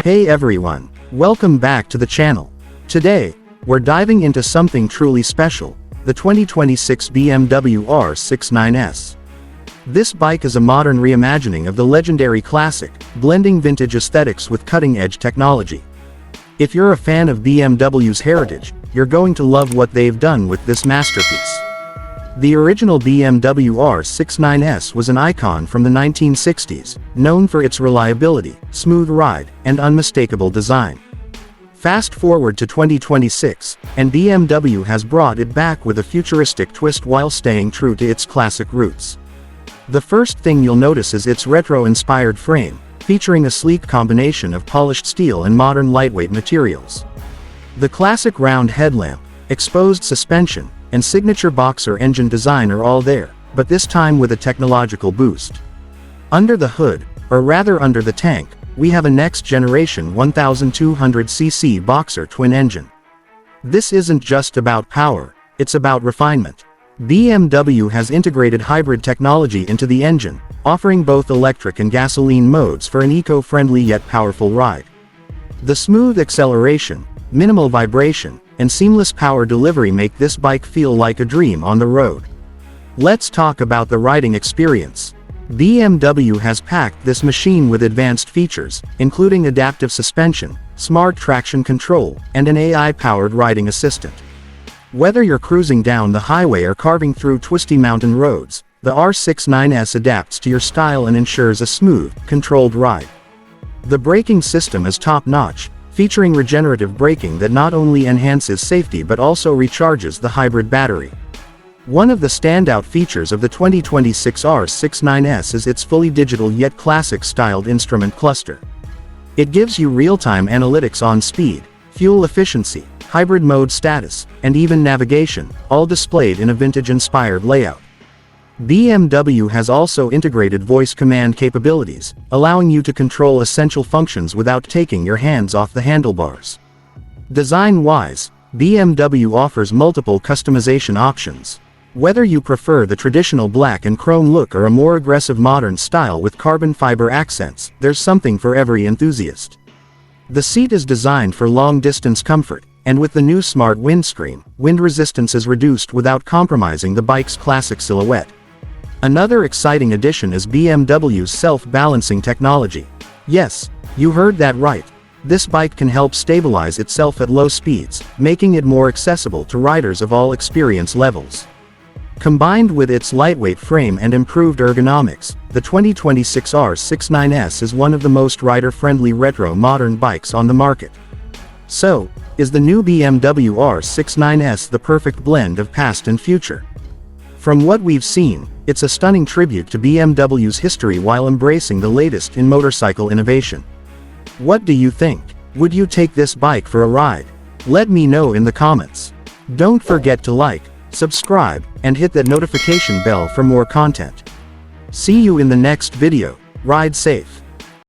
Hey everyone, welcome back to the channel. Today, we're diving into something truly special, the 2026 BMW R69S. This bike is a modern reimagining of the legendary classic, blending vintage aesthetics with cutting-edge technology. If you're a fan of BMW's heritage, you're going to love what they've done with this masterpiece. The original BMW R69S was an icon from the 1960s, known for its reliability, smooth ride, and unmistakable design. Fast forward to 2026, and BMW has brought it back with a futuristic twist while staying true to its classic roots. The first thing you'll notice is its retro-inspired frame, featuring a sleek combination of polished steel and modern lightweight materials. The classic round headlamp, exposed suspension, and signature boxer engine design are all there, but this time with a technological boost. Under the hood, or rather under the tank, we have a next-generation 1200cc boxer twin engine. This isn't just about power, it's about refinement. BMW has integrated hybrid technology into the engine, offering both electric and gasoline modes for an eco-friendly yet powerful ride. The smooth acceleration, minimal vibration, and seamless power delivery make this bike feel like a dream on the road. Let's talk about the riding experience. BMW has packed this machine with advanced features, including adaptive suspension, smart traction control, and an AI-powered riding assistant. Whether you're cruising down the highway or carving through twisty mountain roads, the R69S adapts to your style and ensures a smooth, controlled ride. The braking system is top-notch, featuring regenerative braking that not only enhances safety but also recharges the hybrid battery. One of the standout features of the 2026 R69S is its fully digital yet classic-styled instrument cluster. It gives you real-time analytics on speed, fuel efficiency, hybrid mode status, and even navigation, all displayed in a vintage-inspired layout. BMW has also integrated voice command capabilities, allowing you to control essential functions without taking your hands off the handlebars. Design-wise, BMW offers multiple customization options. Whether you prefer the traditional black and chrome look or a more aggressive modern style with carbon fiber accents, there's something for every enthusiast. The seat is designed for long-distance comfort, and with the new smart windscreen, wind resistance is reduced without compromising the bike's classic silhouette. Another exciting addition is BMW's self-balancing technology. Yes, you heard that right. This bike can help stabilize itself at low speeds, making it more accessible to riders of all experience levels. Combined with its lightweight frame and improved ergonomics, the 2026 R69S is one of the most rider-friendly retro modern bikes on the market. So, is the new BMW R69S the perfect blend of past and future? From what we've seen, it's a stunning tribute to BMW's history while embracing the latest in motorcycle innovation. What do you think? Would you take this bike for a ride? Let me know in the comments. Don't forget to like, subscribe, and hit that notification bell for more content. See you in the next video. Ride safe.